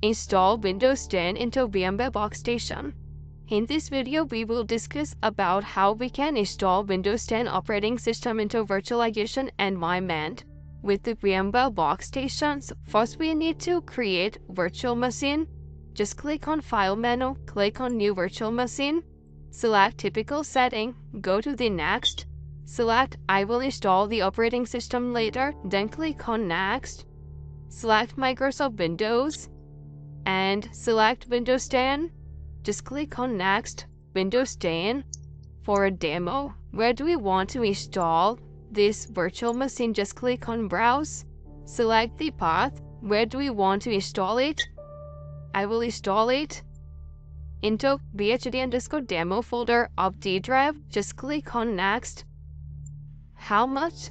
Install Windows 10 into VMware Workstation. In this video, we will discuss about how we can install Windows 10 operating system into virtualization environment. With the VMware Workstations, first we need to create virtual machine. Just click on File menu, click on New Virtual Machine, select typical setting, go to the Next, select I will install the operating system later, then click on Next, select Microsoft Windows, and select Windows 10. Just click on Next, Windows 10. For a demo, where do we want to install this virtual machine? Just click on Browse, select the path, where do we want to install it? I will install it into bhd_demo folder of D drive. Just click on Next. How much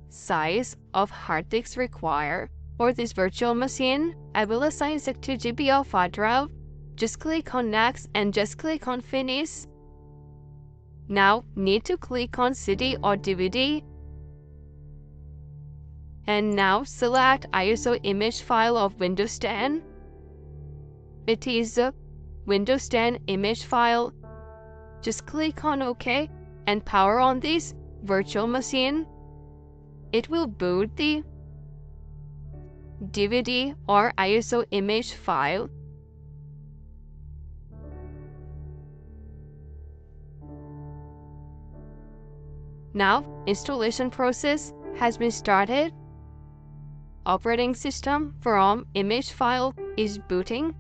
size of hard disk require for this virtual machine? I will assign 60 GB of hard drive. Just click on Next and just click on Finish. Now need to click on CD or DVD. And now select ISO image file of Windows 10. It is a Windows 10 image file. Just click on OK and power on this virtual machine. It will boot the DVD or ISO image file. Now, installation process has been started. Operating system from image file is booting.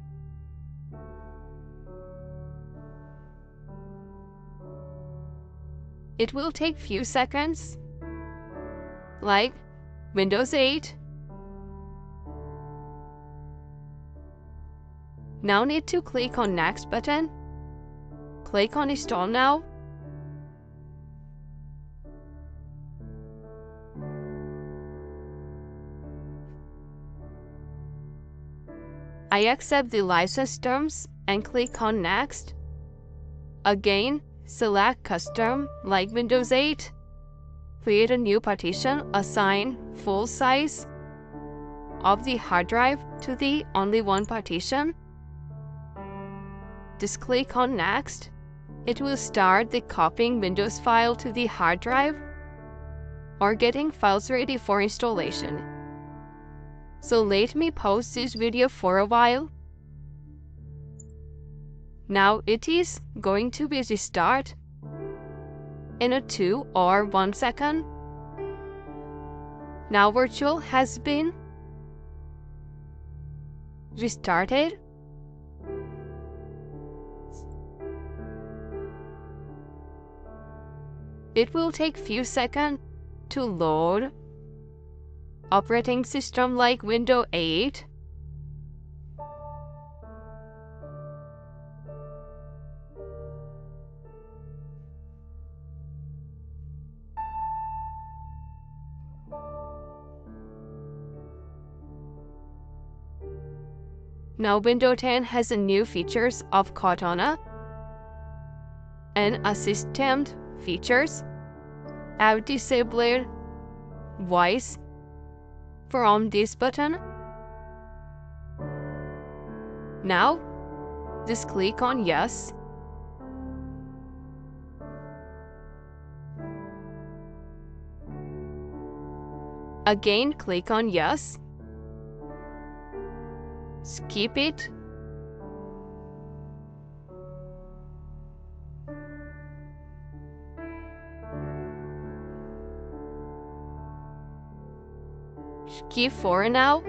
It will take few seconds, like Windows 8. Now need to click on Next button. Click on Install now. I accept the license terms and click on Next. Again, select Custom like Windows 8. Create a new partition, assign full size of the hard drive to the only one partition. Just click on Next. It will start the copying Windows file to the hard drive or getting files ready for installation. So let me pause this video for a while. Now it is going to be restart in a 2 or 1 second. Now virtual has been restarted. It will take few seconds to load operating system like Windows 8. Now Windows 10 has a new features of Cortana and assistant features. I've disabled voice from this button. Now just click on Yes. Again click on Yes. Skip it. Skip for now.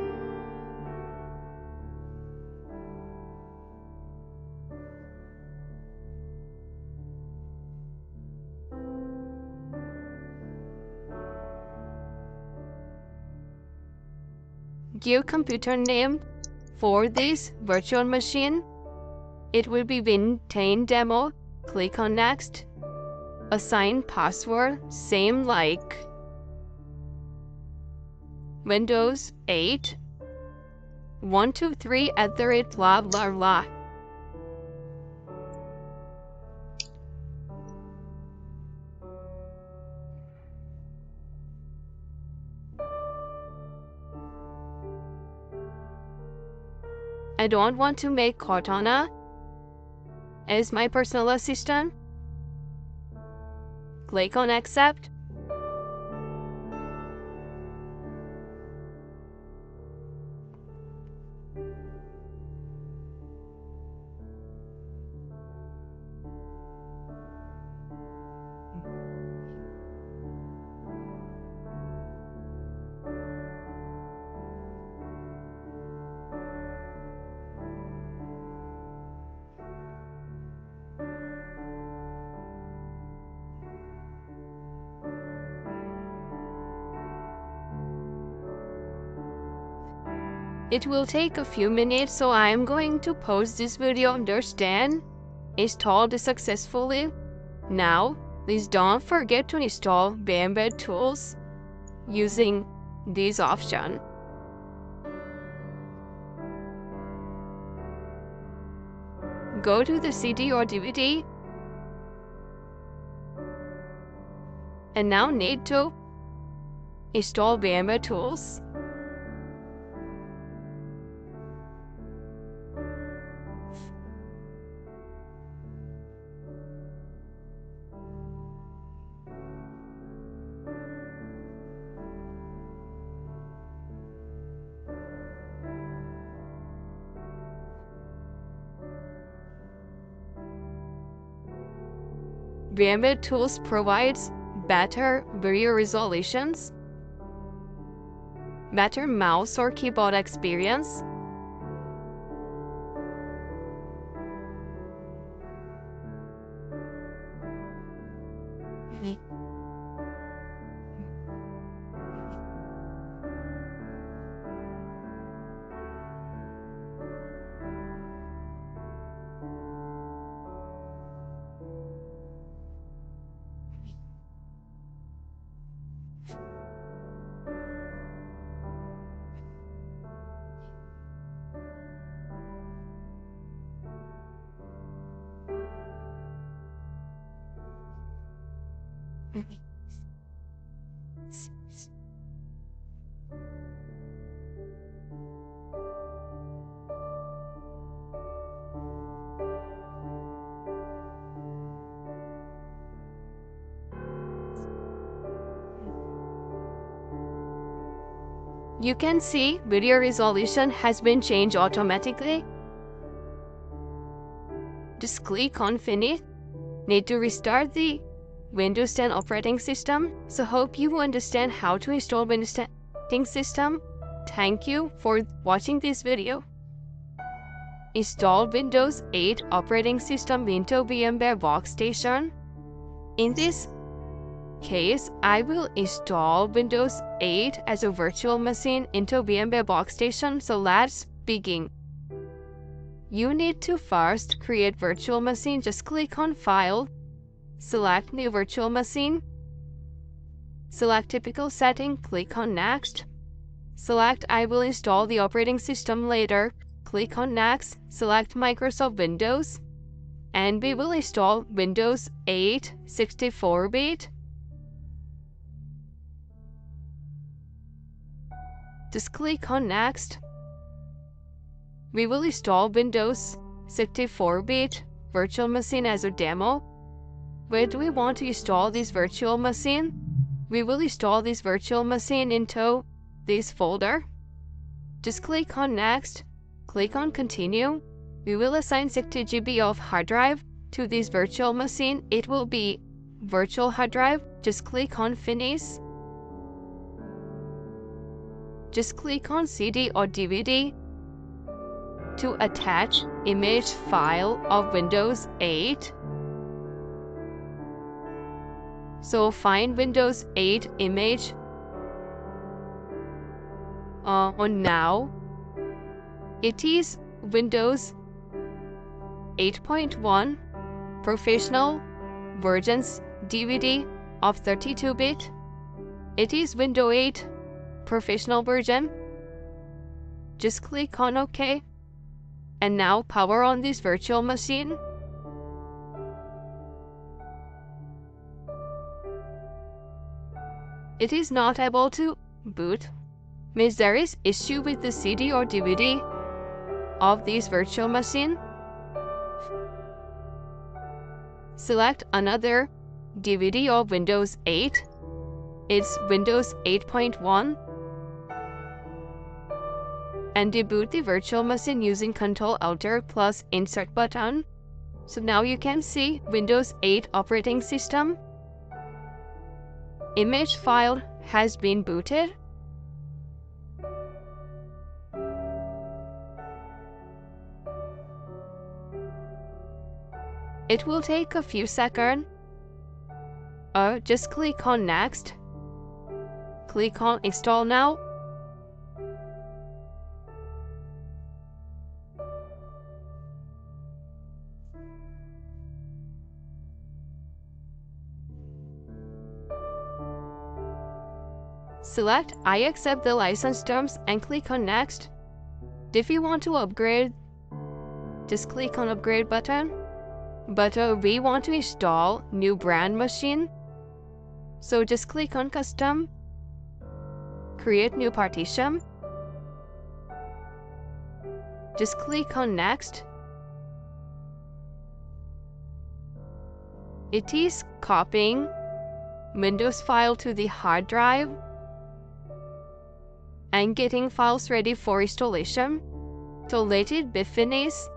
Give computer name for this virtual machine. It will be Win 10 demo. Click on Next. Assign password, same like Windows 8 123 blah blah blah. I don't want to make Cortana as my personal assistant. Click on Accept. It will take a few minutes, so I am going to pause this video. Understand? Installed successfully. Now, please don't forget to install VMware tools using this option. Go to the CD or DVD and now need to install VMware tools. VMware Tools provides better video resolutions, better mouse or keyboard experience, You can see video resolution has been changed automatically. Just click on Finish. Need to restart the Windows 10 operating system. So hope you understand how to install Windows 10 operating system. Thank you for watching this video. Install Windows 8 operating system into VMware Workstation. In this case, I will install Windows 8 as a virtual machine into VMware Workstation. So let's begin. You need to first create virtual machine. Just click on File, select New Virtual Machine, select Typical Setting, click on Next, select I will install the operating system later, click on Next, select Microsoft Windows, and we will install Windows 8 64-bit. Just click on Next. We will install Windows 64-bit virtual machine as a demo. Where do we want to install this virtual machine? We will install this virtual machine into this folder. Just click on Next, click on Continue. We will assign 60 GB of hard drive to this virtual machine. It will be virtual hard drive. Just click on Finish. Just click on CD or DVD to attach image file of Windows 8. So find Windows 8 image on Now. It is Windows 8.1 Professional versions DVD of 32-bit. It is Windows 8 Professional version. Just click on OK. And now power on this virtual machine. It is not able to boot. Means there is issue with the CD or DVD of this virtual machine. Select another DVD of Windows 8. It's Windows 8.1. And deboot the virtual machine using Ctrl-Alt plus Insert button. So now you can see Windows 8 operating system. Image file has been booted. It will take a few seconds. Just click on Next. Click on Install Now. Select I accept the license terms and click on Next. If you want to upgrade, just click on Upgrade button. But we want to install new brand machine. So just click on Custom. Create new partition. Just click on Next. It is copying Windows file to the hard drive and getting files ready for installation. So let it be finished.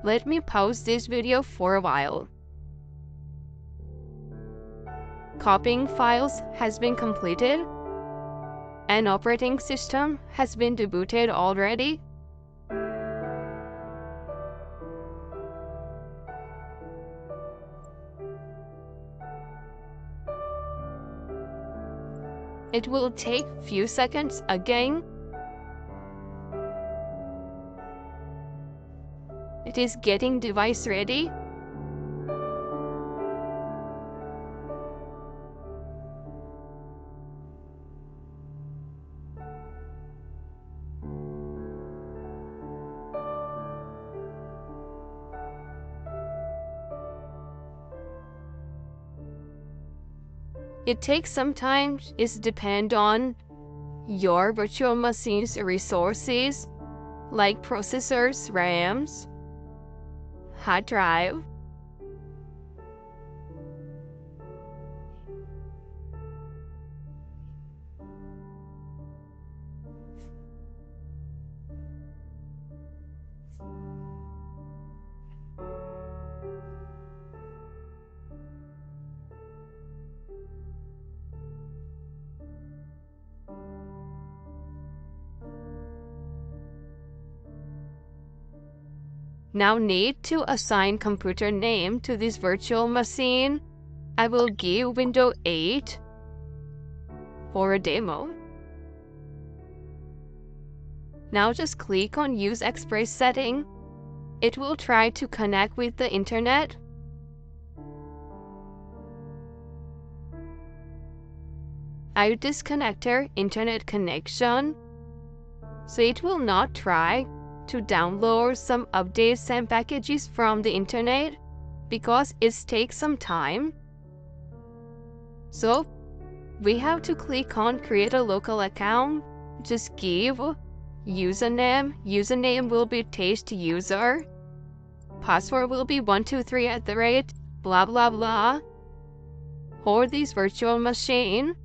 Let me pause this video for a while. Copying files has been completed and operating system has been debooted already. It will take few seconds again. It is getting device ready. It takes some time. It depends on your virtual machine's resources like processors, RAMs, hard drive. Now need to assign computer name to this virtual machine. I will give Windows 8 for a demo. Now just click on Use Express setting. It will try to connect with the internet. I disconnected internet connection, so it will not try to download some updates and packages from the internet because it takes some time. So we have to click on Create a local account. Just give username. Username will be test user. Password will be 123 blah blah blah for this virtual machine.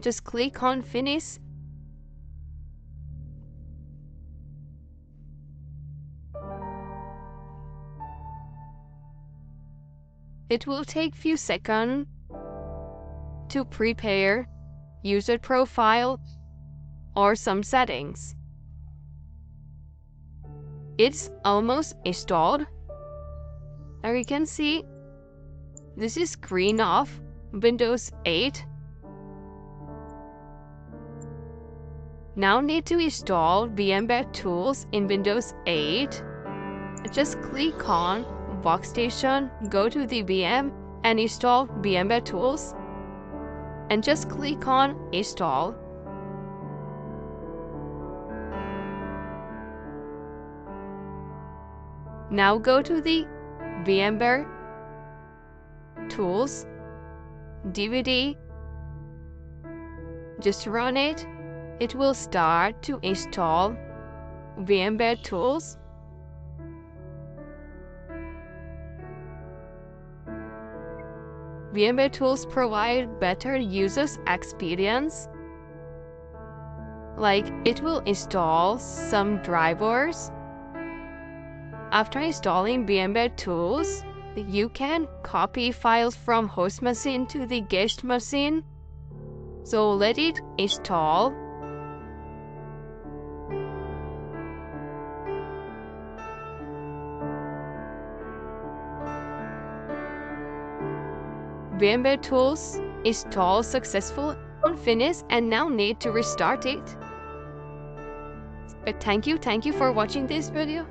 Just click on Finish. It will take few seconds to prepare user profile or some settings. It's almost installed. Now you can see this is screen of Windows 8. Now need to install VMware tools in Windows 8. Just click on Workstation, go to the VM and install VMware tools. And just click on Install. Now go to the VMware tools. DVD. Just run it. It will start to install VMware tools. VMware tools provide better user experience. Like, it will install some drivers. After installing VMware tools, you can copy files from host machine to the guest machine. So let it install. VMware tools install successful and finished, and now need to restart it. But thank you for watching this video.